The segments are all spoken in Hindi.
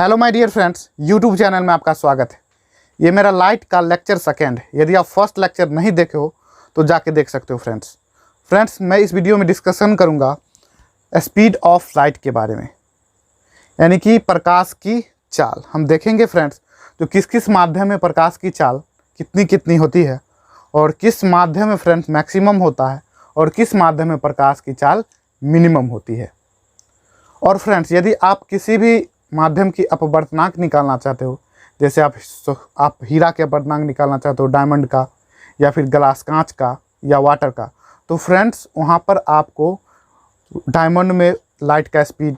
Hello my dear friends, YouTube channel में आपका स्वागत है। ये मेरा लाइट का लेक्चर सेकेंड है। यदि आप फर्स्ट लेक्चर नहीं देखे हो तो जाके देख सकते हो। फ्रेंड्स मैं इस वीडियो में डिस्कशन करूंगा स्पीड ऑफ लाइट के बारे में, यानी कि प्रकाश की चाल। हम देखेंगे फ्रेंड्स तो किस किस माध्यम में प्रकाश की चाल कितनी कितनी होती है और किस माध्यम में फ्रेंड्स मैक्सिमम होता है और किस माध्यम में प्रकाश की चाल मिनिमम होती है। और फ्रेंड्स यदि आप किसी भी माध्यम की अपवर्तनांक निकालना चाहते हो, जैसे आप हीरा के अपवर्तनांक निकालना चाहते हो, डायमंड का या फिर ग्लास कांच का या वाटर का, तो फ्रेंड्स वहाँ पर आपको डायमंड में लाइट का स्पीड,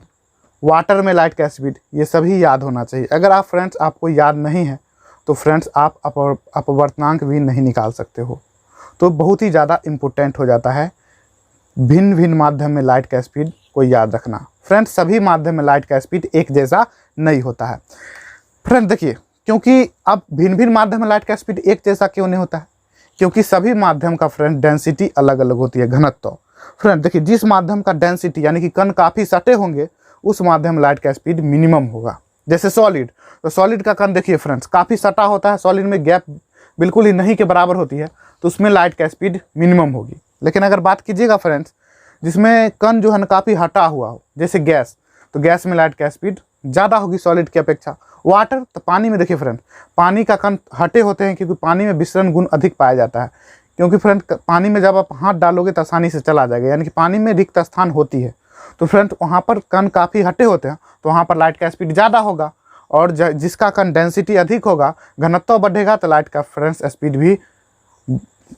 वाटर में लाइट का स्पीड, ये सभी याद होना चाहिए। अगर आप फ्रेंड्स आपको याद नहीं है तो फ्रेंड्स आप अपवर्तनांक भी नहीं निकाल सकते हो। तो बहुत ही ज़्यादा इम्पोर्टेंट हो जाता है भिन्न भिन्न माध्यम में लाइट का स्पीड को याद रखना। फ्रेंड्स सभी माध्यम में लाइट का स्पीड एक जैसा नहीं होता है। फ्रेंड्स देखिए, क्योंकि अब भिन्न भिन्न माध्यम में लाइट का स्पीड एक जैसा क्यों नहीं होता है? क्योंकि सभी माध्यम का फ्रेंड डेंसिटी अलग अलग होती है, घनत्व। फ्रेंड देखिए, जिस माध्यम का डेंसिटी यानी कि कण काफ़ी सटे होंगे उस माध्यम में लाइट का स्पीड मिनिमम होगा। जैसे सॉलिड, तो सॉलिड का कण देखिए फ्रेंड्स काफ़ी सटा होता है, सॉलिड में गैप बिल्कुल ही नहीं के बराबर होती है, तो उसमें लाइट का स्पीड मिनिमम होगी। लेकिन अगर बात कीजिएगा फ्रेंड्स जिसमें कण जो है ना काफ़ी हटा हुआ हो, जैसे गैस, तो गैस में लाइट का स्पीड ज़्यादा होगी सॉलिड की अपेक्षा। वाटर, तो पानी में देखिए फ्रेंड पानी का कण हटे होते हैं क्योंकि पानी में विसरण गुण अधिक पाया जाता है। क्योंकि फ्रेंड पानी में जब आप हाथ डालोगे तो आसानी से चला जाएगा, यानी कि पानी में रिक्त स्थान होती है, तो फ्रेंड वहाँ पर कण काफ़ी हटे होते हैं, तो वहाँ पर लाइट का स्पीड ज़्यादा होगा। और जिसका कण डेंसिटी अधिक होगा, घनत्व बढ़ेगा, तो लाइट का फ्रेंड्स स्पीड भी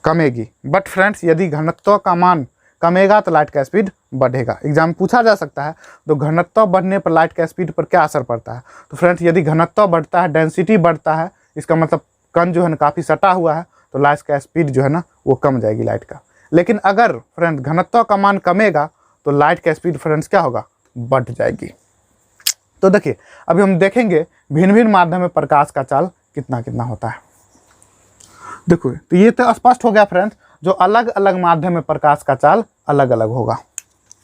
कमेगी। बट फ्रेंड्स यदि घनत्व का मान कमेगा तो लाइट का स्पीड बढ़ेगा। एग्जाम पूछा जा सकता है तो घनत्व बढ़ने पर लाइट का स्पीड पर क्या असर पड़ता है? तो फ्रेंड्स यदि घनत्व बढ़ता है, डेंसिटी बढ़ता है, इसका मतलब कण जो है ना काफ़ी सटा हुआ है, तो लाइट का स्पीड जो है ना वो कम जाएगी लाइट का। लेकिन अगर फ्रेंड घनत्व का मान कमेगा तो लाइट का स्पीड फ्रेंड्स क्या होगा? बढ़ जाएगी। तो देखिए अभी हम देखेंगे भिन्न भिन्न माध्यम में प्रकाश का चाल कितना कितना होता है। देखो तो ये तो स्पष्ट हो गया फ्रेंड्स, जो अलग अलग माध्यम में प्रकाश का चाल अलग अलग होगा।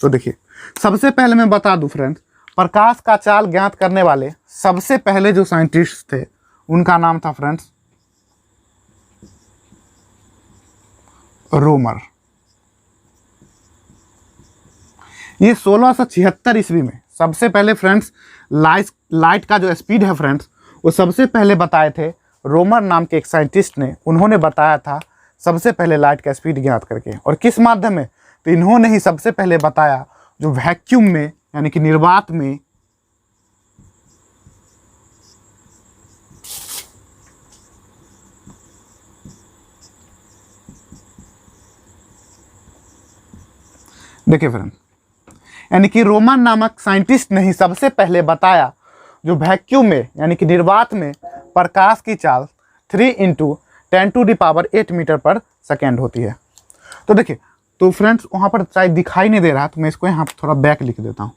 तो देखिए सबसे पहले मैं बता दूं फ्रेंड्स, प्रकाश का चाल ज्ञात करने वाले सबसे पहले जो साइंटिस्ट थे उनका नाम था फ्रेंड्स रोमर। ये 1676 ईस्वी में सबसे पहले फ्रेंड्स लाइट का जो स्पीड है फ्रेंड्स वो सबसे पहले बताए थे रोमर नाम के एक साइंटिस्ट ने। उन्होंने बताया था सबसे पहले लाइट का स्पीड ज्ञात करके। और किस माध्यम में? तो इन्होंने ही सबसे पहले बताया जो वैक्यूम में यानी कि निर्वात में देखिए फ्रेंड, यानी कि रोमन नामक साइंटिस्ट ने ही सबसे पहले बताया जो वैक्यूम में यानी कि निर्वात में प्रकाश की चाल 3 × 10⁸ मीटर पर सेकेंड होती है। तो देखिए, तो फ्रेंड्स वहाँ पर शायद दिखाई नहीं दे रहा, तो मैं इसको यहाँ पर थोड़ा बैक लिख देता हूँ।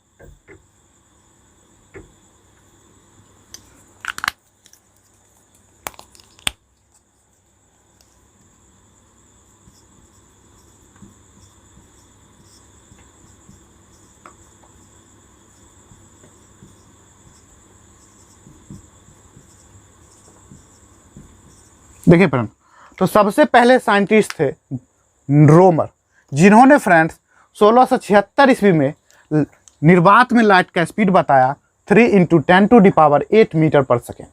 देखिए फ्रेंड, तो सबसे पहले साइंटिस्ट थे रोमर, जिन्होंने फ्रेंड्स 1676 ईस्वी में निर्वात में लाइट का स्पीड बताया 3 × 10⁸ मीटर पर सेकेंड।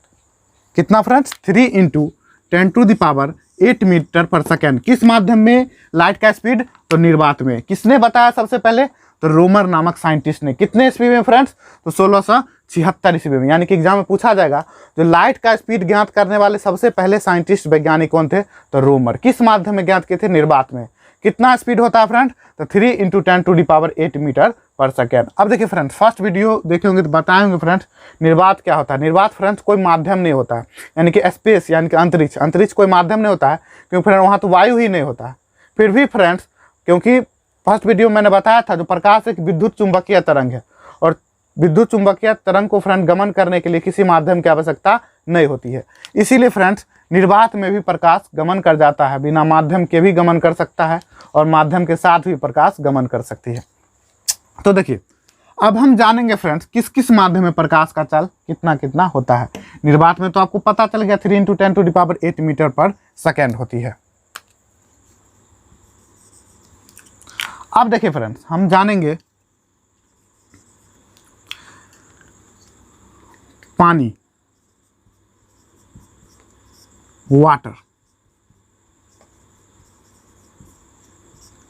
कितना फ्रेंड्स? 3 × 10⁸ मीटर पर सेकेंड। किस माध्यम में लाइट का स्पीड? तो निर्वात में। किसने बताया सबसे पहले? तो रोमर नामक साइंटिस्ट ने। कितने ईस्वी में फ्रेंड्स? तो 1676 ईस्वी में। यानी कि एग्जाम में पूछा जाएगा जो लाइट का स्पीड ज्ञात करने वाले सबसे पहले साइंटिस्ट वैज्ञानिक कौन थे? तो रोमर। किस माध्यम में ज्ञात किए थे? निर्वात में। कितना स्पीड होता है फ्रेंड? तो 3 × 10⁸ मीटर पर सेकेंड। अब देखिए फ्रेंड, फर्स्ट वीडियो देखे होंगे तो बताए होंगे फ्रेंड्स निर्वात क्या होता है। निर्वात फ्रेंड्स कोई माध्यम नहीं होता है, यानी कि स्पेस यानी कि अंतरिक्ष कोई माध्यम नहीं होता है, क्योंकि फ्रेंड वहाँ तो वायु ही नहीं होता है। फिर भी फ्रेंड्स, क्योंकि फर्स्ट वीडियो मैंने बताया था जो प्रकाश एक विद्युत चुंबकीय तरंग है और विद्युत चुंबकीय तरंग को फ्रेंड गमन करने के लिए किसी माध्यम की आवश्यकता नहीं होती है। इसीलिए फ्रेंड्स निर्वात में भी प्रकाश गमन कर जाता है, बिना माध्यम के भी गमन कर सकता है और माध्यम के साथ भी प्रकाश गमन कर सकती है। तो देखिए अब हम जानेंगे फ्रेंड्स किस किस माध्यम में प्रकाश का चाल कितना कितना होता है। निर्वात में तो आपको पता चल गया 3 × 10⁸ मीटर पर सेकेंड होती है। अब देखिए फ्रेंड्स हम जानेंगे पानी, वाटर।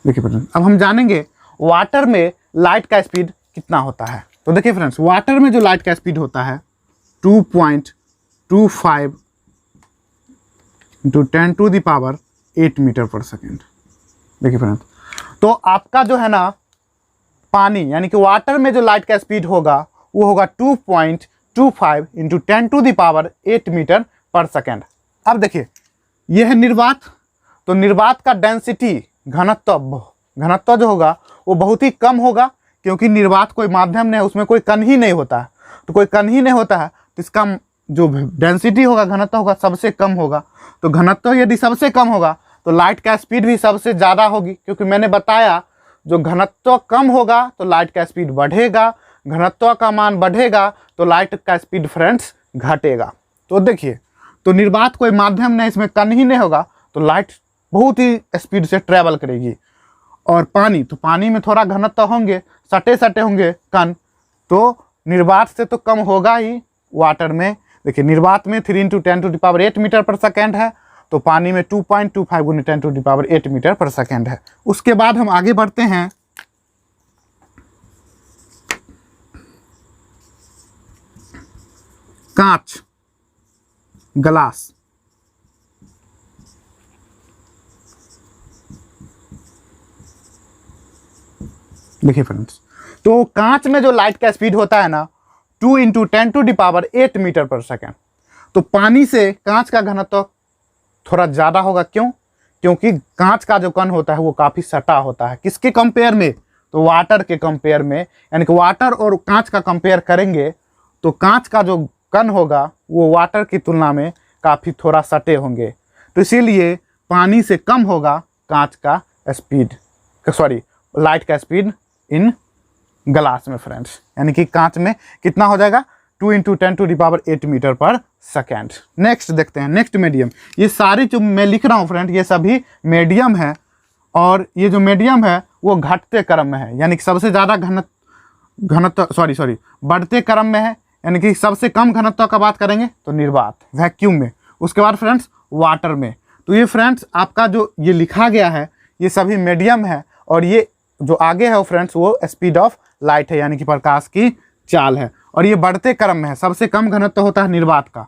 देखिए फ्रेंड्स अब हम जानेंगे वाटर में लाइट का स्पीड कितना होता है। तो देखिए फ्रेंड्स वाटर में जो लाइट का स्पीड होता है 2.25 × 10⁸ मीटर पर सेकेंड। देखिए फ्रेंड्स तो आपका जो है ना पानी यानी कि वाटर में जो लाइट का स्पीड होगा वो होगा 2.25 × 10⁸ मीटर पर सेकेंड। अब देखिए यह है निर्वात। तो निर्वात का डेंसिटी घनत्व जो होगा वो बहुत ही कम होगा, क्योंकि निर्वात कोई माध्यम नहीं है, उसमें कोई कण ही नहीं होता है। तो कोई कण ही नहीं होता है तो इसका जो डेंसिटी होगा, घनत्व होगा, सबसे कम होगा। तो घनत्व यदि सबसे कम होगा तो लाइट का स्पीड भी सबसे ज़्यादा होगी, क्योंकि मैंने बताया जो घनत्व कम होगा तो लाइट का स्पीड बढ़ेगा, घनत्व का मान बढ़ेगा तो लाइट का स्पीड फ्रेंड्स घटेगा। तो देखिए तो निर्वात कोई माध्यम नहीं, इसमें कण ही नहीं होगा तो लाइट बहुत ही स्पीड से ट्रैवल करेगी। और पानी, तो पानी में थोड़ा घनत्व होंगे, सटे सटे होंगे कण, तो निर्वात से तो कम होगा ही वाटर में। देखिए निर्वात में 3 × 10⁸ मीटर पर सेकेंड है, तो पानी में 2.25 × 10⁸ मीटर पर सेकेंड है। उसके बाद हम आगे बढ़ते हैं कांच, ग्लास। देखिए फ्रेंड्स तो कांच में जो लाइट का स्पीड होता है ना 2 × 10⁸ मीटर पर सेकेंड। तो पानी से कांच का घनत्व थोड़ा ज़्यादा होगा। क्यों? क्योंकि कांच का जो कण होता है वो काफ़ी सटा होता है। किसके कंपेयर में? तो वाटर के कंपेयर में। यानी कि वाटर और कांच का कंपेयर करेंगे तो कांच का जो कण होगा वो वाटर की तुलना में काफ़ी थोड़ा सटे होंगे, तो इसीलिए पानी से कम होगा कांच का स्पीड, लाइट का स्पीड इन ग्लास में फ्रेंड्स। यानी कि कांच में कितना हो जाएगा 2 × 10⁸ मीटर पर सेकेंड। नेक्स्ट देखते हैं, नेक्स्ट मीडियम। ये सारी जो मैं लिख रहा हूँ फ्रेंड ये सभी मीडियम है, और ये जो मीडियम है वो घटते क्रम में है, यानी कि सबसे ज़्यादा बढ़ते क्रम में है। यानी कि सबसे कम घनत्व का बात करेंगे तो निर्वात, वैक्यूम में। उसके बाद फ्रेंड्स वाटर में। तो ये फ्रेंड्स आपका जो ये लिखा गया है ये सभी मीडियम है, और ये जो आगे है वो फ्रेंड्स वो स्पीड ऑफ लाइट है, यानी कि प्रकाश की चाल है, और ये बढ़ते क्रम में है। सबसे कम घनत्व होता है निर्वात का,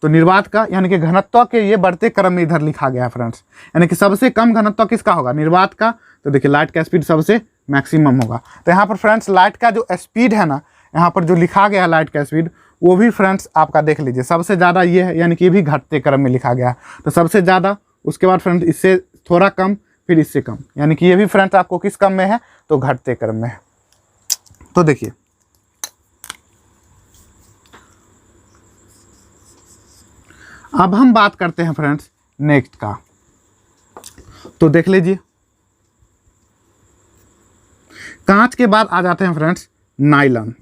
तो निर्वात का यानी कि घनत्व के ये बढ़ते क्रम में इधर लिखा गया है फ्रेंड्स। यानी कि सबसे कम घनत्व किसका होगा? निर्वात का। तो देखिए लाइट का स्पीड सबसे मैक्सिमम होगा। तो यहाँ पर फ्रेंड्स लाइट का जो स्पीड है ना, यहाँ पर जो लिखा गया है लाइट का स्पीड वो भी फ्रेंड्स आपका देख लीजिए सबसे ज़्यादा ये है, यानी कि ये भी घटते क्रम में लिखा गया है। तो सबसे ज़्यादा, उसके बाद फ्रेंड्स इससे थोड़ा कम, फिर इससे कम, यानी कि ये भी फ्रेंड्स आपको किस क्रम में है? तो घटते क्रम में है। तो देखिए अब हम बात करते हैं फ्रेंड्स नेक्स्ट का। तो देख लीजिए कांच के बाद आ जाते हैं फ्रेंड्स नायलॉन।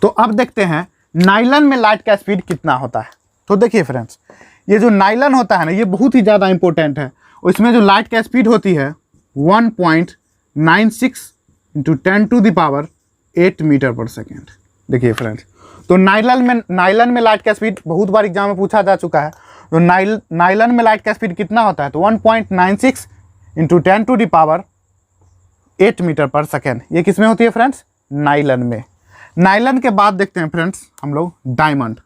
तो अब देखते हैं नायलॉन में लाइट का स्पीड कितना होता है। तो देखिए फ्रेंड्स ये जो नायलॉन होता है ना ये बहुत ही ज़्यादा इंपॉर्टेंट है, और इसमें जो लाइट का स्पीड होती है 1.96 × 10⁸ मीटर पर सेकेंड। देखिए फ्रेंड्स तो नायलॉन में लाइट का स्पीड बहुत बार एग्जाम में पूछा जा चुका है। तो नायलॉन में लाइट का स्पीड कितना होता है? तो 1.96 × 10⁸ मीटर पर सेकेंड। ये किस में होती है फ्रेंड्स? नायलॉन में। नायलॉन के बाद देखते हैं फ्रेंड्स हम लोग डायमंड।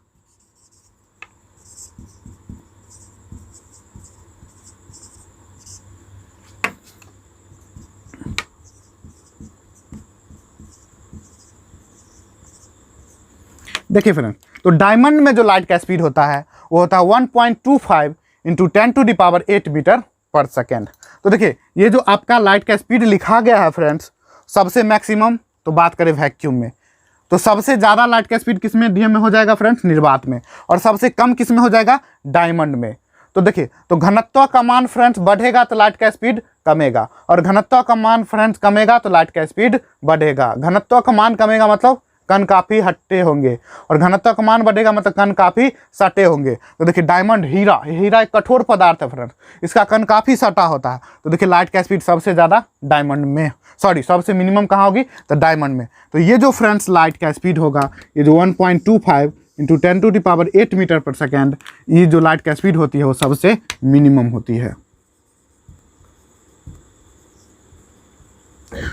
देखिए फ्रेंड्स तो डायमंड में जो लाइट का स्पीड होता है वो होता है 1.25 × 10⁸ मीटर पर सेकेंड। तो देखिए ये जो आपका लाइट का स्पीड लिखा गया है फ्रेंड्स सबसे मैक्सिमम, तो बात करें वैक्यूम में तो सबसे ज़्यादा लाइट का स्पीड किस में मीडियम में हो जाएगा फ्रेंड्स? निर्वात में। और सबसे कम किस में हो जाएगा? डायमंड में। तो देखिए, तो घनत्व का मान फ्रेंड्स बढ़ेगा तो लाइट का स्पीड कमेगा, और घनत्व का मान फ्रेंड्स कमेगा तो लाइट का स्पीड बढ़ेगा। घनत्व का मान कमेगा मतलब कण काफी हट्टे होंगे, और घनत्व का मान बढ़ेगा मतलब कण काफी सटे होंगे। तो देखिए डायमंड, हीरा एक कठोर पदार्थ है फ्रेंड्स, इसका कण काफी सटा होता है। तो देखिए लाइट का स्पीड सबसे ज्यादा डायमंड में, सबसे मिनिमम कहाँ होगी, तो डायमंड में। तो ये जो फ्रेंड्स लाइट का स्पीड होगा, ये जो 1.25 × 10⁸ मीटर पर सेकेंड, ये जो लाइट का स्पीड होती है वो सबसे मिनिमम होती है।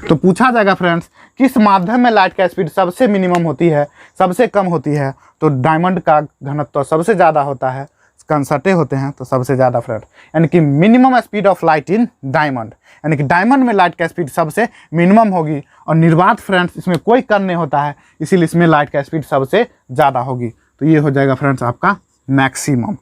तो पूछा जाएगा फ्रेंड्स किस माध्यम में लाइट का स्पीड सबसे मिनिमम होती है, सबसे कम होती है, तो डायमंड का घनत्व सबसे ज़्यादा होता है, कण सटे होते हैं तो सबसे ज़्यादा फ्रेंड, यानी कि minimum speed of light in diamond, यानी कि डायमंड में लाइट का स्पीड सबसे मिनिमम होगी। और निर्वात फ्रेंड्स इसमें कोई कण नहीं होता है, इसीलिए इसमें लाइट का स्पीड सबसे ज़्यादा होगी। तो ये हो जाएगा फ्रेंड्स आपका मैक्सिमम।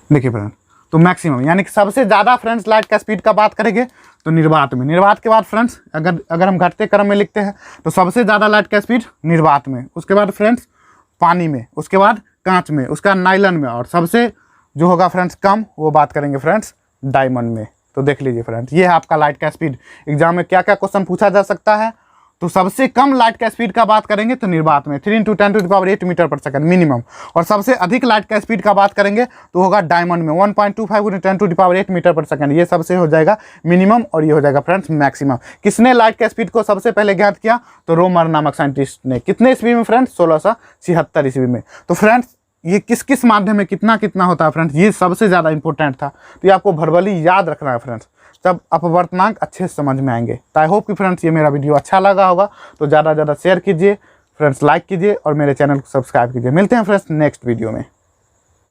देखिए फ्रेंड, तो मैक्सिमम यानी कि सबसे ज़्यादा फ्रेंड्स लाइट का स्पीड का बात करेंगे तो निर्वात में। निर्वात के बाद फ्रेंड्स अगर हम घटते क्रम में लिखते हैं तो सबसे ज़्यादा लाइट का स्पीड निर्वात में, उसके बाद फ्रेंड्स पानी में, उसके बाद कांच में, उसका नाइलन में, और सबसे जो होगा फ्रेंड्स कम वो बात करेंगे फ्रेंड्स डायमंड में। तो देख लीजिए फ्रेंड्स, ये है आपका लाइट का स्पीड। एग्जाम में क्या क्या क्वेश्चन पूछा जा सकता है, तो सबसे कम लाइट का स्पीड का बात करेंगे तो निर्वात में 3 × 10⁸ मीटर पर सेकंड मिनिमम, और सबसे अधिक लाइट का स्पीड का बात करेंगे तो होगा डायमंड में 1.25 × 10⁸ मीटर पर सेकंड, ये सबसे हो जाएगा मिनिमम, और ये हो जाएगा फ्रेंड्स मैक्सिमम। किसने लाइट का स्पीड को सबसे पहले ज्ञात किया, तो रोमर नामक साइंटिस्ट ने। कितने ईस्वी में फ्रेंड्स, 1676 ईस्वी में। तो फ्रेंड्स ये किस किस माध्यम में कितना कितना होता है फ्रेंड्स, ये सबसे ज़्यादा इंपॉर्टेंट था, तो ये आपको भरभली याद रखना है फ्रेंड्स, तब अपवर्तनांक अच्छे से समझ में आएंगे। तो आई होप कि फ्रेंड्स ये मेरा वीडियो अच्छा लगा होगा, तो ज़्यादा से ज़्यादा शेयर कीजिए फ्रेंड्स, लाइक कीजिए और मेरे चैनल को सब्सक्राइब कीजिए। मिलते हैं फ्रेंड्स नेक्स्ट वीडियो में।